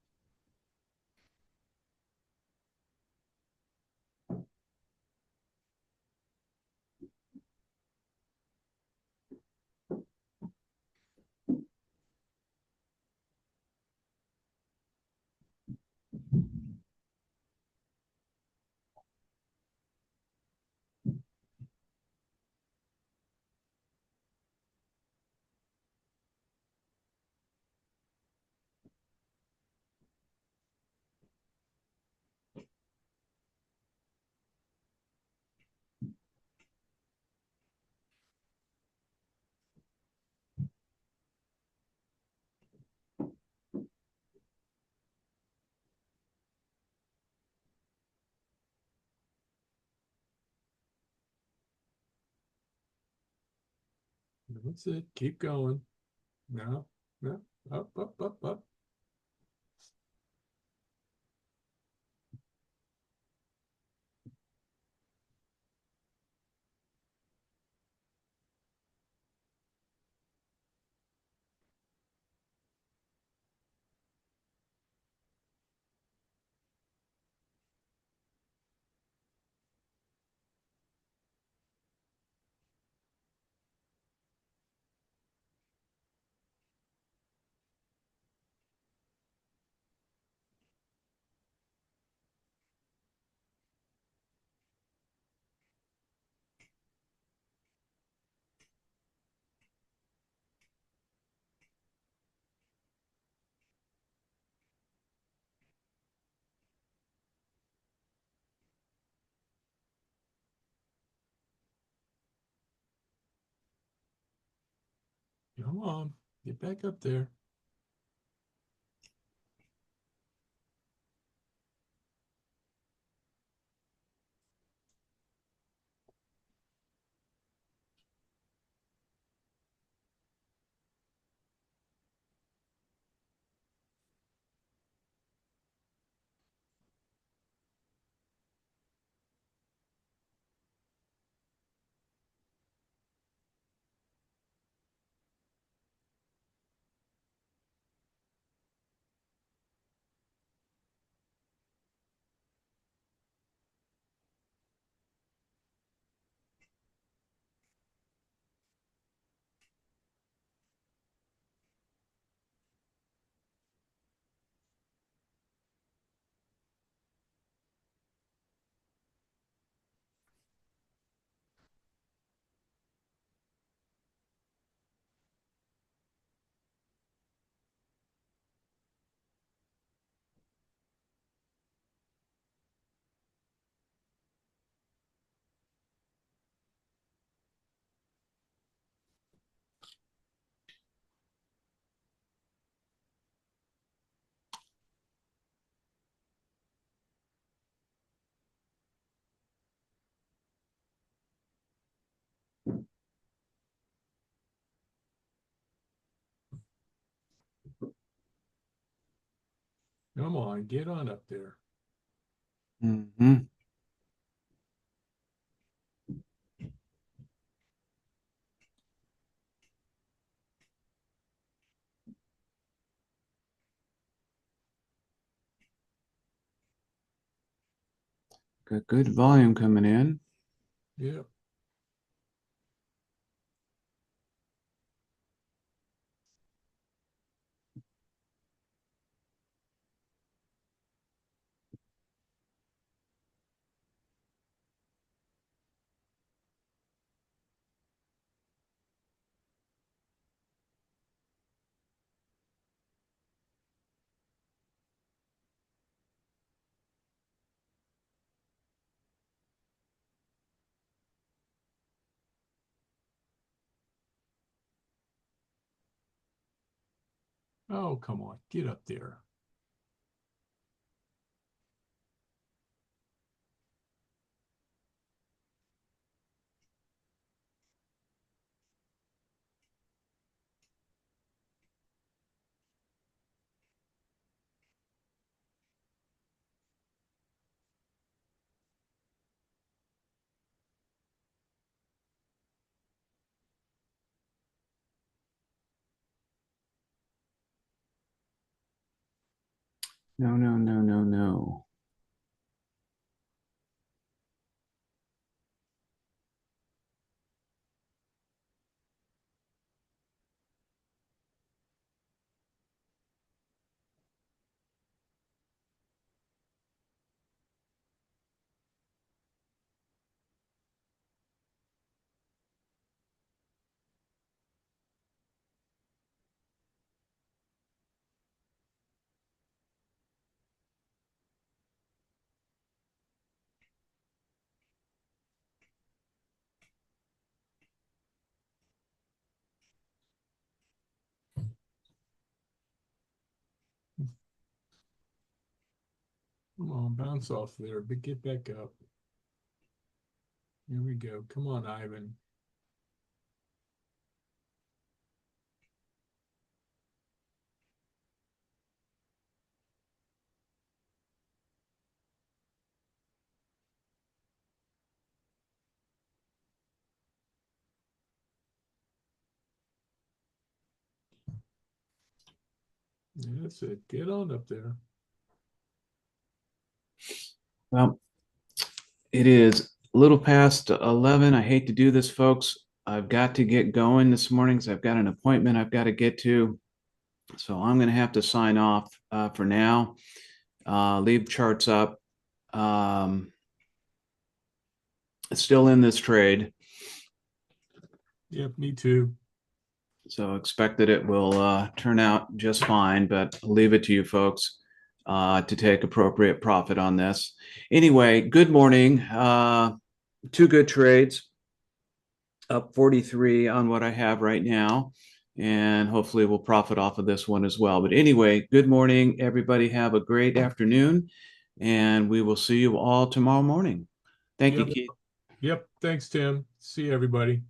That's it. Keep going. No, no. Up, up, up, up. Come on. Get back up there. Come on, get on up there. Mhm. Got good volume coming in. Yep. Oh, come on, get up there. No, no, no, no, no. Come on, bounce off there, but get back up. Here we go. Come on, Ivan. That's it. Get on up there. Well, it is a little past 11. I hate to do this, folks. I've got to get going this morning because I've got an appointment I've got to get to. So I'm going to have to sign off for now. Leave charts up. Um, Still in this trade. Yep, me too. So expect that it will turn out just fine, but I'll leave it to you folks to take appropriate profit on this. Anyway, good morning. Two good trades, up 43 on what I have right now. And hopefully we'll profit off of this one as well. But anyway, good morning, everybody. Have a great afternoon. And we will see you all tomorrow morning. Thank you, Yep. Keith. Yep. Thanks, Tim. See you, everybody.